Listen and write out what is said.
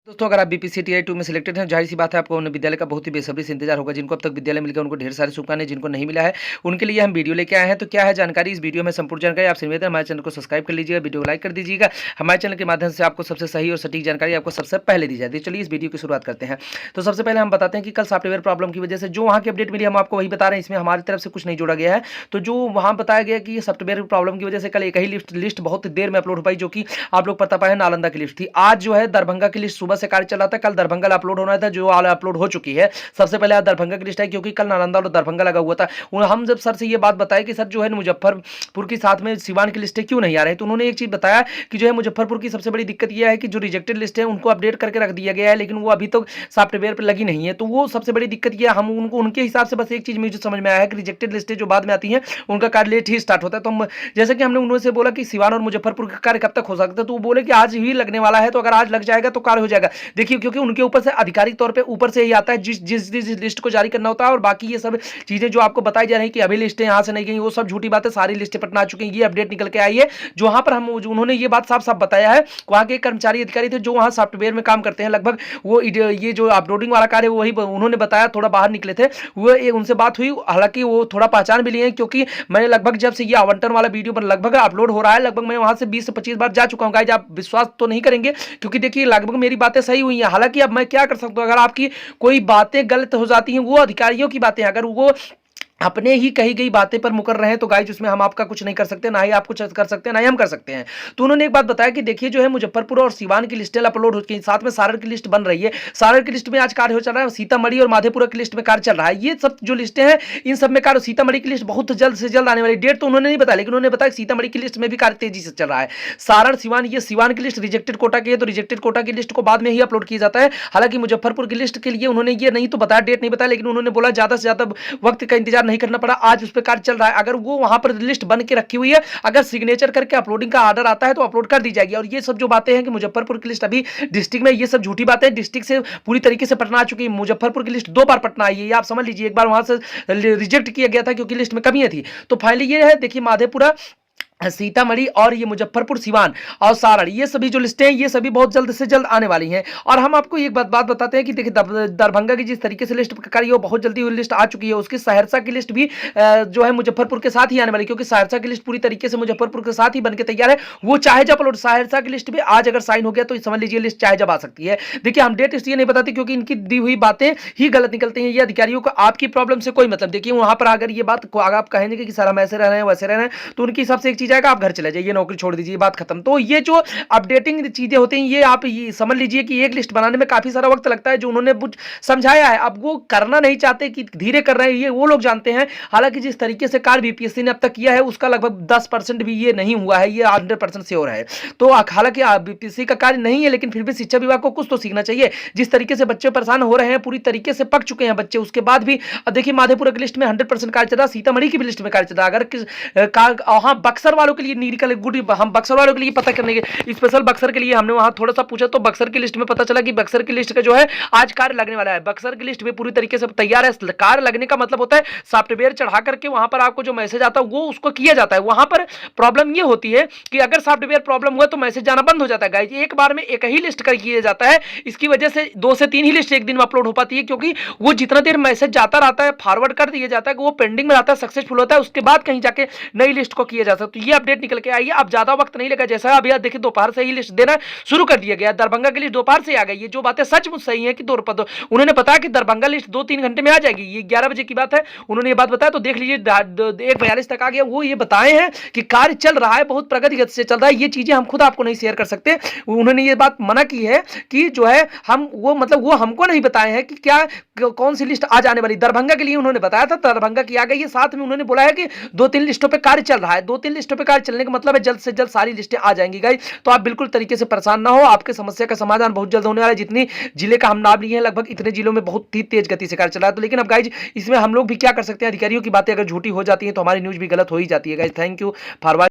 दोस्तों अगर आप बीपीएससी टीआई 2 में सिलेक्टेड हैं, ज़ाहिर सी बात है आपको उन विद्यालय का बहुत ही बेसब्री से इंतजार होगा। जिनको अब तक विद्यालय मिल गया उनको ढेर सारी शुभकामनाएं, जिनको नहीं मिला है उनके लिए हम वीडियो लेके आए हैं। तो क्या है जानकारी इस वीडियो में, संपूर्ण जानकारी आपसे निवेदन है हमारे चैनल को सब्सक्राइब कर लीजिएगा, वीडियो को लाइक कर दीजिएगा। हमारे चैनल के माध्यम से आपको सबसे सही और सटीक जानकारी आपको सबसे पहले दी जाती है। चलिए इस वीडियो की शुरुआत करते हैं। तो सबसे पहले हम बताते हैं कि कल सॉफ्टवेयर प्रॉब्लम की वजह से जो वहाँ की अपडेट मिली हम आपको वही बता रहे हैं, इसमें हमारी तरफ से कुछ नहीं जोड़ा गया है। तो जो वहाँ बताया गया कि सॉफ्टवेयर प्रॉब्लम की वजह से कल एक ही लिस्ट बहुत देर में अपलोड हो पाई, जो कि आप लोग पता पाए नालंदा की लिस्ट थी। आज जो है दरभंगा की लिस्ट सुबह से कार्य चला था, कल दरभंगा अपलोड होना था, जो अपलोड हो चुकी है। सबसे पहले आज दरभंगा की लिस्ट है, क्योंकि कल नालंदा और दरभंगा लगा हुआ था। हम जब सर से ये बात बताए कि सर जो है मुजफ्फरपुर के साथ में सिवान की लिस्टें क्यों नहीं आ रही, तो उन्होंने एक चीज बताया कि जो है मुजफ्फरपुर की सबसे बड़ी दिक्कत यह है कि जो रिजेक्टेड लिस्ट है उनको अपडेट करके रख दिया गया है, लेकिन वो अभी तक सॉफ्टवेयर पर लगी नहीं है। तो वो सबसे बड़ी दिक्कत यह हम उनको उनके हिसाब से बस एक चीज मुझे समझ में आया है कि रिजेक्टेड लिस्टें जो बाद में आती हैं उनका कार्य लेट ही स्टार्ट होता है। तो हम जैसे कि हमने उन्होंने बोला कि सिवान और मुजफ्फरपुर का कार्य कब तक हो सकता है, तो वो बोले कि आज ही लगने वाला है। तो अगर आज लग जाएगा तो कार्य हो जाएगा। देखिए क्योंकि उनके ऊपर से आधिकारिक तौर पे ऊपर से ही आता है जिस लिस्ट को जारी करना होता है, और बाकी ये सब चीजें जो आपको बताई जा रही है कि अभी लिस्टें यहां से नहीं गई, वो सब झूठी बात है। सारी लिस्टें पटना आ चुकी हैं, ये अपडेट निकल के आई है। जो वहां पर हम उन्होंने ये बात साफ साफ बताया है, वहां के कर्मचारी अधिकारी थे जो वहां सॉफ्टवेयर में काम करते हैं, लगभग वो ये जो अपलोडिंग वाला कार्य वही उन्होंने बताया। थोड़ा बाहर निकले थे वो, उनसे बात हुई, हालांकि वो थोड़ा पहचान भी लिए, क्योंकि मैंने लगभग जब से ये आवंटन वाला वीडियो पर लगभग अपलोड हो रहा है, लगभग मैं वहां से 20 से 25 बार जा चुका हूं। गाइस आप विश्वास तो नहीं करेंगे, क्योंकि देखिए लगभग मेरी बातें सही हुई हैं। हालांकि अब मैं क्या कर सकता हूं, अगर आपकी कोई बातें गलत हो जाती हैं, वो अधिकारियों की बातें, अगर वो अपने ही कही गई बातें पर मुकर रहे हैं, तो गाइस उसमें हम आपका कुछ नहीं कर सकते, ना ही आप कुछ कर सकते हैं, ना ही हम कर सकते हैं। तो उन्होंने एक बात बताया कि देखिए जो है मुजफ्फरपुर और सिवान की लिस्टें अपलोड हो चुकी हैं, साथ में सारण की लिस्ट बन रही है। सारण की लिस्ट में आज कार्य हो चल रहा है, सीतामढ़ी और माधेपुरा की लिस्ट में कार्य चल रहा है। ये सब जो लिस्टें हैं इन सब में कार्य, सीतामढ़ी की लिस्ट बहुत जल्द से जल्द आने वाली, डेट तो उन्होंने नहीं बताया, लेकिन उन्होंने बताया सीतामढ़ी की लिस्ट में भी कार्य तेजी से चल रहा है। सारण सिवान, ये सिवान की लिस्ट रिजेक्टेड कोटा की है, तो रिजेक्टेड कोटा की लिस्ट को बाद में ही अपलोड किया जाता है। हालांकि मुजफ्फरपुर की लिस्ट के लिए उन्होंने ये नहीं तो बताया, डेट नहीं बताया, लेकिन उन्होंने बोला ज्यादा से ज्यादा वक्त का इंतजार नहीं करना पड़ा, आज पे कार्य चल रहा है। अगर वो वहां पर लिस्ट बन के रखी हुई है, अगर सिग्नेचर करके अपलोडिंग का ऑर्डर आता है तो अपलोड कर दी जाएगी। और ये सब जो बातें हैं कि मुजफ्फरपुर की लिस्ट अभी डिस्ट्रिक्ट में, ये सब झूठी बातें हैं। डिस्ट्रिक्ट से पूरी तरीके से पटना आ चुकी है, मुजफ्फरपुर की लिस्ट 2 बार पटना आई है, ये आप समझ लीजिए। एक बार वहां से रिजेक्ट किया गया था क्योंकि लिस्ट में कमियां थी। तो फाइनली ये है, देखिए माधेपुरा, सीतामढ़ी और ये मुजफ्फरपुर, सिवान और सारण, ये सभी जो लिस्टें हैं ये सभी बहुत जल्द से जल्द आने वाली हैं। और हम आपको एक बात बताते हैं कि देखिए दरभंगा की जिस तरीके से लिस्ट कार्य हो, बहुत जल्दी लिस्ट आ चुकी है। उसकी सहरसा की लिस्ट भी जो है मुजफ्फरपुर के साथ ही आने वाली, क्योंकि सहरसा की लिस्ट पूरी तरीके से मुजफ्फरपुर के साथ ही बनकर तैयार है। वो चाहे जब अपलोड, सहरसा की लिस्ट भी आज अगर साइन हो गया तो समझ लीजिए लिस्ट चाहे जब आ सकती है। देखिए हम डेट इसलिए नहीं बताते क्योंकि इनकी दी हुई बातें ही गलत निकलती हैं। ये अधिकारियों को आपकी प्रॉब्लम से कोई मतलब, देखिए वहां पर अगर ये बात आप कहेंगे कि सर हम ऐसे रह रहे हैं वैसे रह रहे हैं, तो उनके हिसाब से एक चीज आएगा, आप घर चले जाइए, नौकरी छोड़ दीजिए, बात खत्म। तो ये जो अपडेटिंग चीजें होती हैं, ये आप ये समझ लीजिए कि एक लिस्ट बनाने में काफी सारा वक्त लगता है, जो उन्होंने समझाया है। अब वो करना नहीं चाहते कि धीरे कर रहे हैं, ये वो लोग जानते हैं। हालांकि जिस तरीके से कार्य बीपीएससी ने अब तक किया है उसका लगभग 10% भी ये नहीं हुआ है, ये 100% श्योर है। तो हालांकि बीपीएससी का कार्य नहीं है, लेकिन फिर भी शिक्षा विभाग को कुछ तो सीखना चाहिए। जिस तरीके से बच्चे परेशान हो रहे हैं, पूरी तरीके से पक चुके हैं बच्चे, उसके बाद भी देखिए माधेपुरा की लिस्ट में 100% कार्य चल रहा है, सीतामढ़ी की भी लिस्ट में कार्य चल रहा है। अगर हाँ बक्सर वालों के लिए न्यूमेरिकल गुड, हम बक्सर वालों के लिए पता करने के स्पेशल बक्सर के लिए हमने वहां थोड़ा सा पूछा, तो बक्सर की लिस्ट में पता चला कि बक्सर की लिस्ट का जो है आज कार्य लगने वाला है। बक्सर की लिस्ट भी पूरी तरीके से तैयार है। कार्य लगने का मतलब होता है सॉफ्टवेयर चढ़ा करके वहां पर आपको जो मैसेज आता है वो उसको किया जाता है। वहां पर प्रॉब्लम ये होती है कि अगर सॉफ्टवेयर प्रॉब्लम हुआ तो मैसेज जाना बंद हो जाता है। गाइस एक बार में एक ही लिस्ट कर किया जाता है, इसकी वजह से 2 से 3 ही लिस्ट एक दिन में अपलोड हो पाती है, क्योंकि वो जितना देर मैसेज जाता रहता है, फॉरवर्ड कर दिया जाता है, वो पेंडिंग में रहता है, सक्सेसफुल होता है, उसके बाद कहीं जाके नई लिस्ट को किया जाता है। तो ये अपडेट निकल के आई है। अब ज्यादा वक्त नहीं लगा, जैसा अभी देखिए दोपहर से ही लिस्ट देना शुरू कर दिया गया। दरभंगा की लिस्ट दोपहर से आ गई। ये जो बातें सचमुच सही है कि उन्होंने बताया कि दरभंगा लिस्ट 2-3 घंटे में आ जाएगी, ये 11 बजे की बात है, उन्होंने ये बात बताया। तो देख लीजिए 1:42 तक आ गया। वो ये बताए हैं कि कार्य चल रहा है, बहुत प्रगति गति से चल रहा है। ये चीजें हम खुद आपको नहीं शेयर कर सकते। उन्होंने ये बात मना की है कि जो है हम वो मतलब वो हमको नहीं बताए हैं कि क्या कौन सी लिस्ट आज आने वाली। दरभंगा के लिए उन्होंने बताया था, दरभंगा की आ गई है। साथ में उन्होंने बोला है कि 2-3 लिस्टों पे कार्य चल रहा है। 2-3 लिस्टों पे कार्य चलने का मतलब है जल्द से जल्द सारी लिस्टें आ जाएंगी गाइस। तो आप बिल्कुल तरीके से परेशान ना हो, आपके समस्या का समाधान बहुत जल्द होने वाला है। जितनी जिले का हम नाम लिए हैं, लगभग इतने जिलों में बहुत ही तेज गति से कार्य चला है। तो लेकिन अब गाइस इसमें हम लोग भी क्या कर सकते हैं, अधिकारियों की बातें अगर झूठी हो जाती है तो हमारी न्यूज भी गलत हो ही जाती है गाइस। Thank you for